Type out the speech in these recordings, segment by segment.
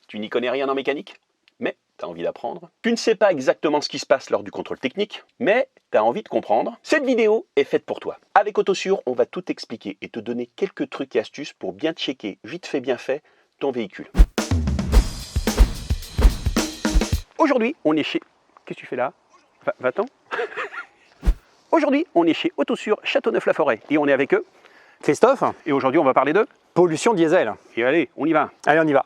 Tu n'y connais rien en mécanique, mais tu as envie d'apprendre. Tu ne sais pas exactement ce qui se passe lors du contrôle technique, mais tu as envie de comprendre. Cette vidéo est faite pour toi. Avec Autosure, on va tout expliquer et te donner quelques trucs et astuces pour bien checker, vite fait bien fait, ton véhicule. Aujourd'hui, on est chez... Qu'est-ce que tu fais là? Va-t'en. Aujourd'hui, on est chez Autosure Châteauneuf-la-Forêt et on est avec eux. Christophe, Et aujourd'hui, on va parler de... pollution diesel. Et allez, on y va. Allez, on y va.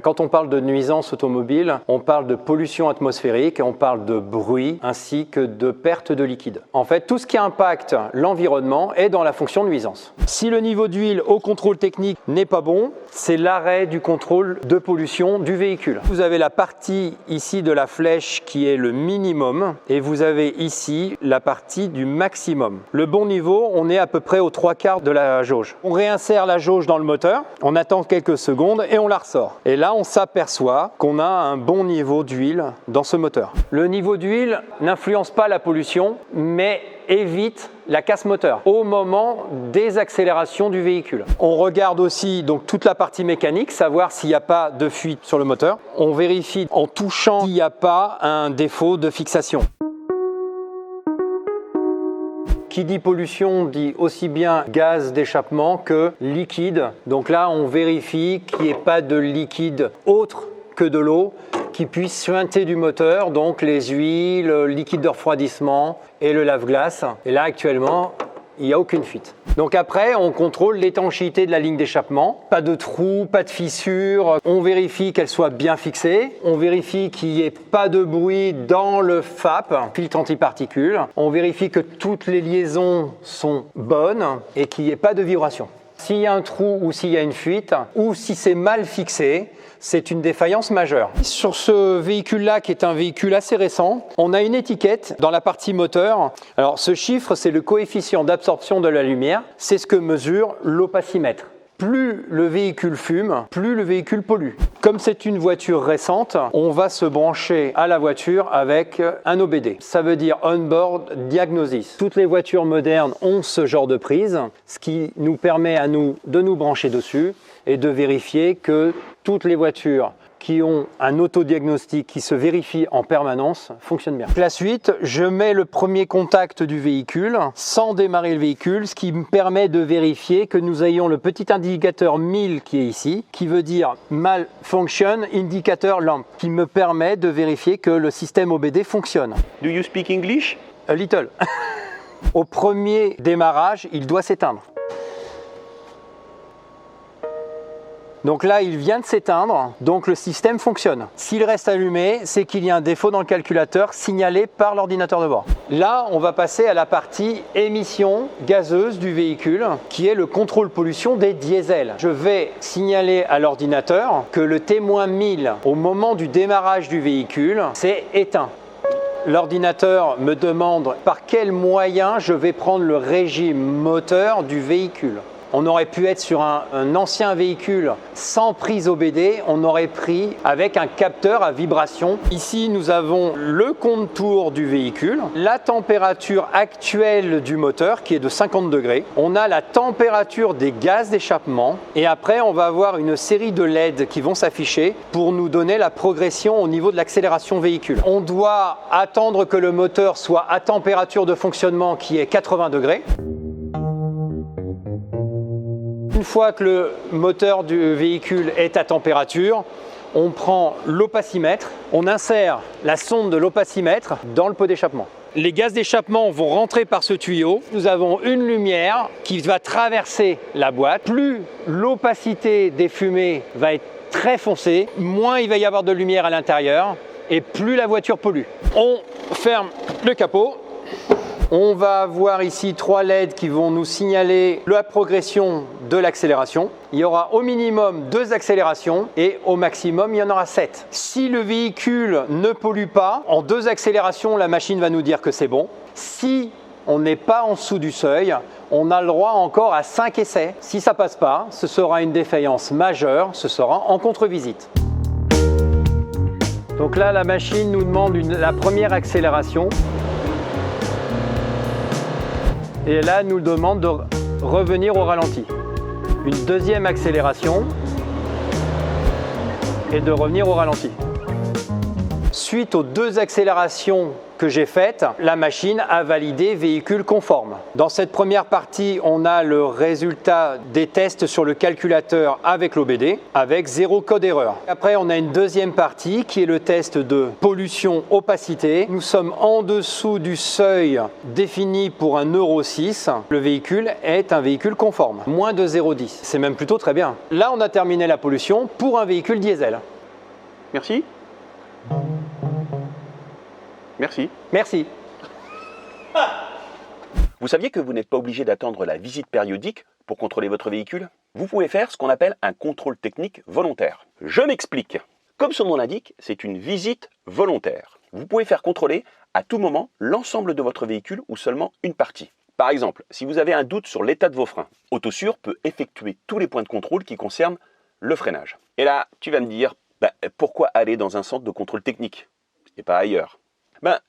Quand on parle de nuisances automobiles, on parle de pollution atmosphérique, on parle de bruit ainsi que de perte de liquide. En fait, tout ce qui impacte l'environnement est dans la fonction nuisance. Si le niveau d'huile au contrôle technique n'est pas bon, c'est l'arrêt du contrôle de pollution du véhicule. Vous avez la partie ici de la flèche qui est le minimum et vous avez ici la partie du maximum. Le bon niveau, on est à peu près aux 3/4 de la jauge. On réinsère la jauge dans le moteur, on attend quelques secondes et on la ressort. Et là, on s'aperçoit qu'on a un bon niveau d'huile dans ce moteur. Le niveau d'huile n'influence pas la pollution, mais évite la casse moteur au moment des accélérations du véhicule. On regarde aussi donc toute la partie mécanique, savoir s'il n'y a pas de fuite sur le moteur. On vérifie en touchant s'il n'y a pas un défaut de fixation. Qui dit pollution dit aussi bien gaz d'échappement que liquide. Donc là, on vérifie qu'il n'y ait pas de liquide autre que de l'eau qui puisse suinter du moteur, donc les huiles, le liquide de refroidissement et le lave-glace. Et là, actuellement, il n'y a aucune fuite. Donc après, on contrôle l'étanchéité de la ligne d'échappement. Pas de trous, pas de fissures. On vérifie qu'elle soit bien fixée. On vérifie qu'il n'y ait pas de bruit dans le FAP, filtre antiparticules. On vérifie que toutes les liaisons sont bonnes et qu'il n'y ait pas de vibration. S'il y a un trou ou s'il y a une fuite, ou si c'est mal fixé, c'est une défaillance majeure. Sur ce véhicule-là, qui est un véhicule assez récent, on a une étiquette dans la partie moteur. Alors ce chiffre, c'est le coefficient d'absorption de la lumière. C'est ce que mesure l'opacimètre. Plus le véhicule fume, plus le véhicule pollue. Comme c'est une voiture récente, on va se brancher à la voiture avec un OBD. Ça veut dire On-Board Diagnosis. Toutes les voitures modernes ont ce genre de prise, ce qui nous permet à nous de nous brancher dessus et de vérifier que toutes les voitures qui ont un autodiagnostic qui se vérifie en permanence fonctionnent bien. La suite, je mets le premier contact du véhicule sans démarrer le véhicule, ce qui me permet de vérifier que nous ayons le petit indicateur 1000 qui est ici, qui veut dire Malfunction Indicator Lamp, qui me permet de vérifier que le système OBD fonctionne. Do you speak English? A little. Au premier démarrage, il doit s'éteindre. Donc là, il vient de s'éteindre, donc le système fonctionne. S'il reste allumé, c'est qu'il y a un défaut dans le calculateur signalé par l'ordinateur de bord. Là, on va passer à la partie émissions gazeuses du véhicule, qui est le contrôle pollution des diesels. Je vais signaler à l'ordinateur que le témoin 1000, au moment du démarrage du véhicule, c'est éteint. L'ordinateur me demande par quel moyen je vais prendre le régime moteur du véhicule. On aurait pu être sur un ancien véhicule sans prise OBD, on aurait pris avec un capteur à vibration. Ici, nous avons le contour du véhicule, la température actuelle du moteur qui est de 50 degrés. On a la température des gaz d'échappement et après, on va avoir une série de LED qui vont s'afficher pour nous donner la progression au niveau de l'accélération véhicule. On doit attendre que le moteur soit à température de fonctionnement qui est 80 degrés. Une fois que le moteur du véhicule est à température, on prend l'opacimètre, on insère la sonde de l'opacimètre dans le pot d'échappement. Les gaz d'échappement vont rentrer par ce tuyau. Nous avons une lumière qui va traverser la boîte. Plus l'opacité des fumées va être très foncée, moins il va y avoir de lumière à l'intérieur et plus la voiture pollue. On ferme le capot. On va avoir ici 3 LED qui vont nous signaler la progression de l'accélération. Il y aura au minimum 2 accélérations et au maximum, il y en aura 7. Si le véhicule ne pollue pas, en 2 accélérations, la machine va nous dire que c'est bon. Si on n'est pas en dessous du seuil, on a le droit encore à 5 essais. Si ça ne passe pas, ce sera une défaillance majeure, ce sera en contre-visite. Donc là, la machine nous demande la première accélération. Et là, elle nous demande de revenir au ralenti. Une deuxième accélération. et de revenir au ralenti. Suite aux 2 accélérations que j'ai faites, la machine a validé véhicule conforme. Dans cette première partie, on a le résultat des tests sur le calculateur avec l'OBD, avec 0 code erreur. Après, on a une deuxième partie qui est le test de pollution opacité. Nous sommes en dessous du seuil défini pour un Euro 6. Le véhicule est un véhicule conforme, moins de 0,10. C'est même plutôt très bien. Là, on a terminé la pollution pour un véhicule diesel. Merci. Merci. Merci. Vous saviez que vous n'êtes pas obligé d'attendre la visite périodique pour contrôler votre véhicule? Vous pouvez faire ce qu'on appelle un contrôle technique volontaire. Je m'explique. Comme son nom l'indique, c'est une visite volontaire. Vous pouvez faire contrôler à tout moment l'ensemble de votre véhicule ou seulement une partie. Par exemple, si vous avez un doute sur l'état de vos freins, Autosure peut effectuer tous les points de contrôle qui concernent le freinage. Et là, tu vas me dire, pourquoi aller dans un centre de contrôle technique et pas ailleurs?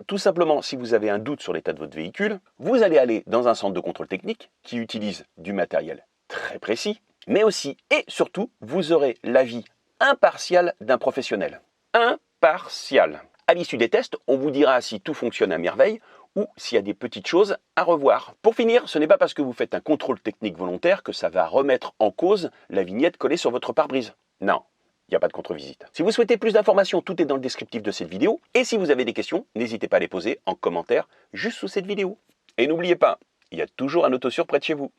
Tout simplement, si vous avez un doute sur l'état de votre véhicule, vous allez aller dans un centre de contrôle technique qui utilise du matériel très précis, mais aussi et surtout, vous aurez l'avis impartial d'un professionnel. Impartial. À l'issue des tests, on vous dira si tout fonctionne à merveille ou s'il y a des petites choses à revoir. Pour finir, ce n'est pas parce que vous faites un contrôle technique volontaire que ça va remettre en cause la vignette collée sur votre pare-brise. Non. Il n'y a pas de contre-visite. Si vous souhaitez plus d'informations, tout est dans le descriptif de cette vidéo. Et si vous avez des questions, n'hésitez pas à les poser en commentaire juste sous cette vidéo. Et n'oubliez pas, il y a toujours un Autosure près de chez vous.